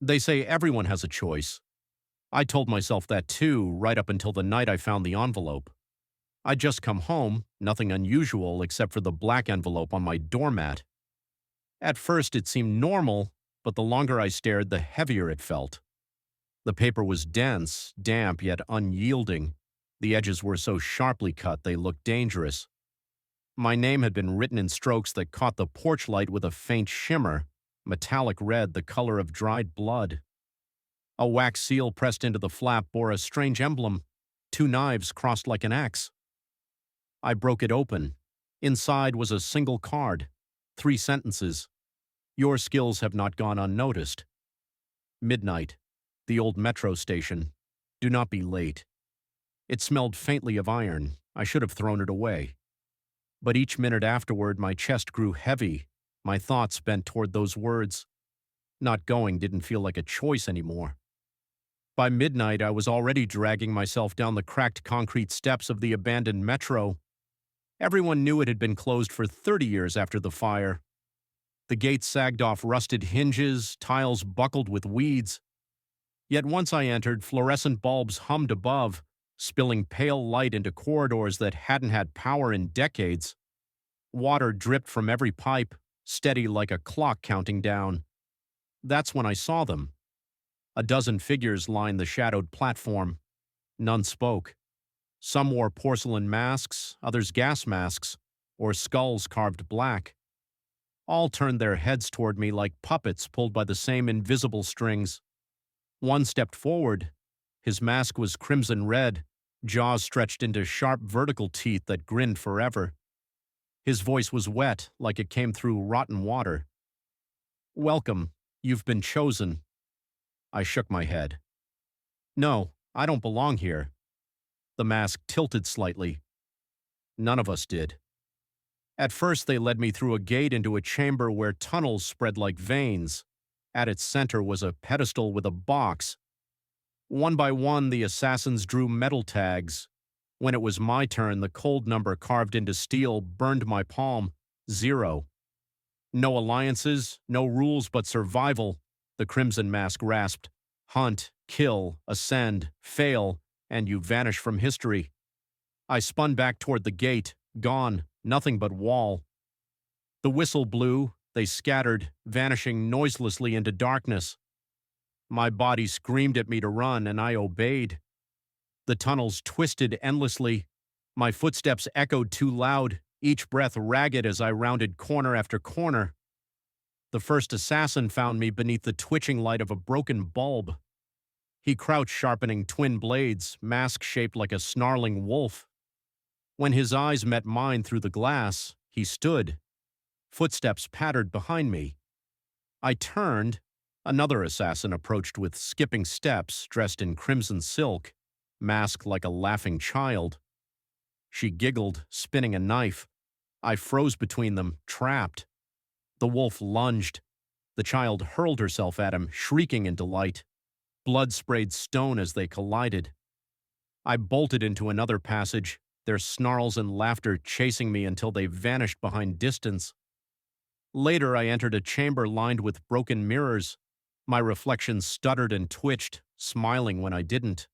They say everyone has a choice. I told myself that too, right up until the night I found the envelope. I'd just come home, nothing unusual except for the black envelope on my doormat. At first it seemed normal, but the longer I stared, the heavier it felt. The paper was dense, damp, yet unyielding. The edges were so sharply cut they looked dangerous. My name had been written in strokes that caught the porch light with a faint shimmer, metallic red, the color of dried blood. A wax seal pressed into the flap bore a strange emblem, two knives crossed like an axe. I broke it open. Inside was a single card, 3 sentences. Your skills have not gone unnoticed. Midnight. The old metro station. Do not be late. It smelled faintly of iron. I should have thrown it away. But each minute afterward, my chest grew heavy, my thoughts bent toward those words. Not going didn't feel like a choice anymore. By midnight, I was already dragging myself down the cracked concrete steps of the abandoned metro. Everyone knew it had been closed for 30 years after the fire. The gates sagged off rusted hinges, tiles buckled with weeds. Yet once I entered, fluorescent bulbs hummed above, spilling pale light into corridors that hadn't had power in decades. Water dripped from every pipe, steady like a clock counting down. That's when I saw them. A dozen figures lined the shadowed platform. None spoke. Some wore porcelain masks, others gas masks, or skulls carved black. All turned their heads toward me like puppets pulled by the same invisible strings. One stepped forward. His mask was crimson red, jaws stretched into sharp vertical teeth that grinned forever. His voice was wet, like it came through rotten water. Welcome, you've been chosen. I shook my head. No, I don't belong here. The mask tilted slightly. None of us did. At first they led me through a gate into a chamber where tunnels spread like veins. At its center was a pedestal with a box. One by one, the assassins drew metal tags. When it was my turn, the cold number carved into steel burned my palm. 0. No alliances, no rules but survival, the crimson mask rasped. Hunt, kill, ascend, fail, and you vanish from history. I spun back toward the gate, gone, nothing but wall. The whistle blew, they scattered, vanishing noiselessly into darkness. My body screamed at me to run, and I obeyed. The tunnels twisted endlessly. My footsteps echoed too loud, each breath ragged as I rounded corner after corner. The first assassin found me beneath the twitching light of a broken bulb. He crouched sharpening twin blades, mask shaped like a snarling wolf. When his eyes met mine through the glass, he stood. Footsteps pattered behind me. I turned. Another assassin approached with skipping steps, dressed in crimson silk, masked like a laughing child. She giggled, spinning a knife. I froze between them, trapped. The wolf lunged. The child hurled herself at him, shrieking in delight. Blood sprayed stone as they collided. I bolted into another passage, their snarls and laughter chasing me until they vanished behind distance. Later, I entered a chamber lined with broken mirrors. My reflection stuttered and twitched, smiling when I didn't.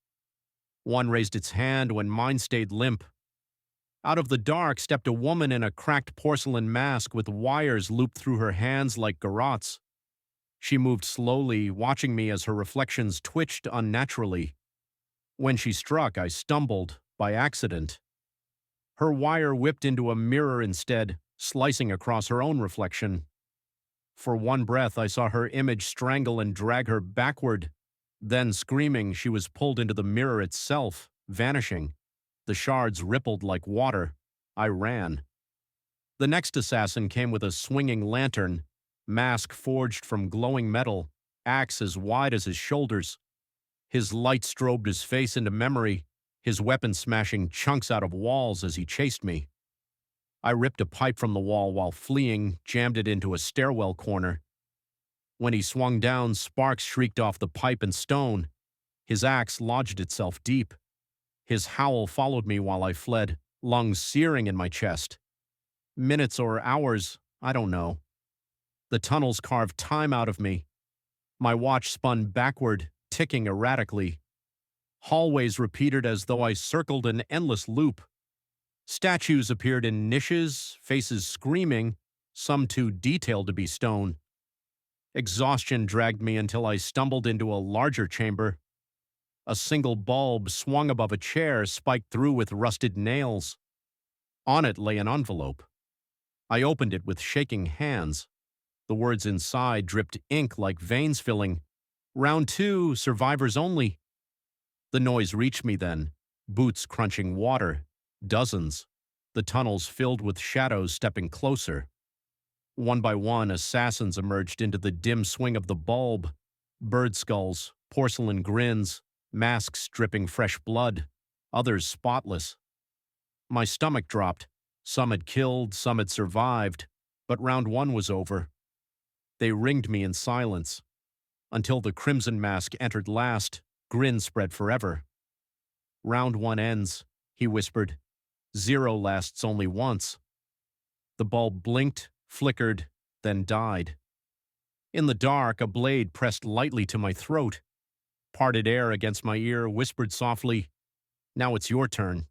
One raised its hand when mine stayed limp. Out of the dark stepped a woman in a cracked porcelain mask with wires looped through her hands like garrots. She moved slowly, watching me as her reflections twitched unnaturally. When she struck, I stumbled, by accident. Her wire whipped into a mirror instead, slicing across her own reflection. For one breath, I saw her image strangle and drag her backward. Then, screaming, she was pulled into the mirror itself, vanishing. The shards rippled like water. I ran. The next assassin came with a swinging lantern, mask forged from glowing metal, axe as wide as his shoulders. His light strobed his face into memory, his weapon smashing chunks out of walls as he chased me. I ripped a pipe from the wall while fleeing, jammed it into a stairwell corner. When he swung down, sparks shrieked off the pipe and stone. His axe lodged itself deep. His howl followed me while I fled, lungs searing in my chest. Minutes or hours, I don't know. The tunnels carved time out of me. My watch spun backward, ticking erratically. Hallways repeated as though I circled an endless loop. Statues appeared in niches, faces screaming, some too detailed to be stone. Exhaustion dragged me until I stumbled into a larger chamber. A single bulb swung above a chair, spiked through with rusted nails. On it lay an envelope. I opened it with shaking hands. The words inside dripped ink like veins filling. Round 2, survivors only. The noise reached me then, boots crunching water, dozens, the tunnels filled with shadows stepping closer. One by one, assassins emerged into the dim swing of the bulb, bird skulls, porcelain grins, masks dripping fresh blood, others spotless. My stomach dropped. Some had killed, some had survived, but round 1 was over. They ringed me in silence. Until the crimson mask entered last, grin spread forever. Round 1 ends, he whispered. 0 lasts only once. The bulb blinked, flickered, then died. In the dark, a blade pressed lightly to my throat. Parted air against my ear whispered softly, "Now it's your turn."